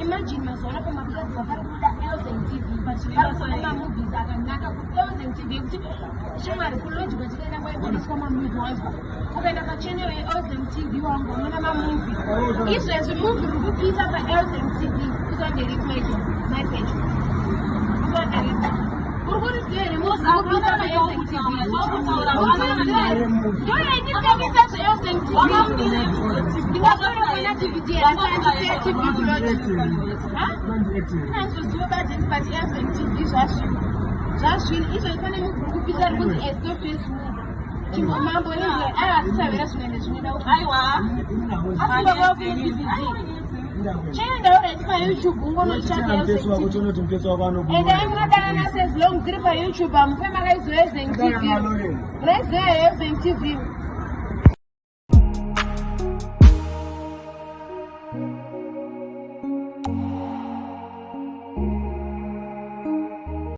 Imagine masona kama mkazi wa LSM-TV kama movies akanaka LSM-TV shema kuloji batikana kwa polisi kama movie wangu ukaenda kwa channel ya LSM-TV wangu unaona movie if there's a movie released by LSM-TV is on the replay my page what is there the most movies by LSM-TV YouTube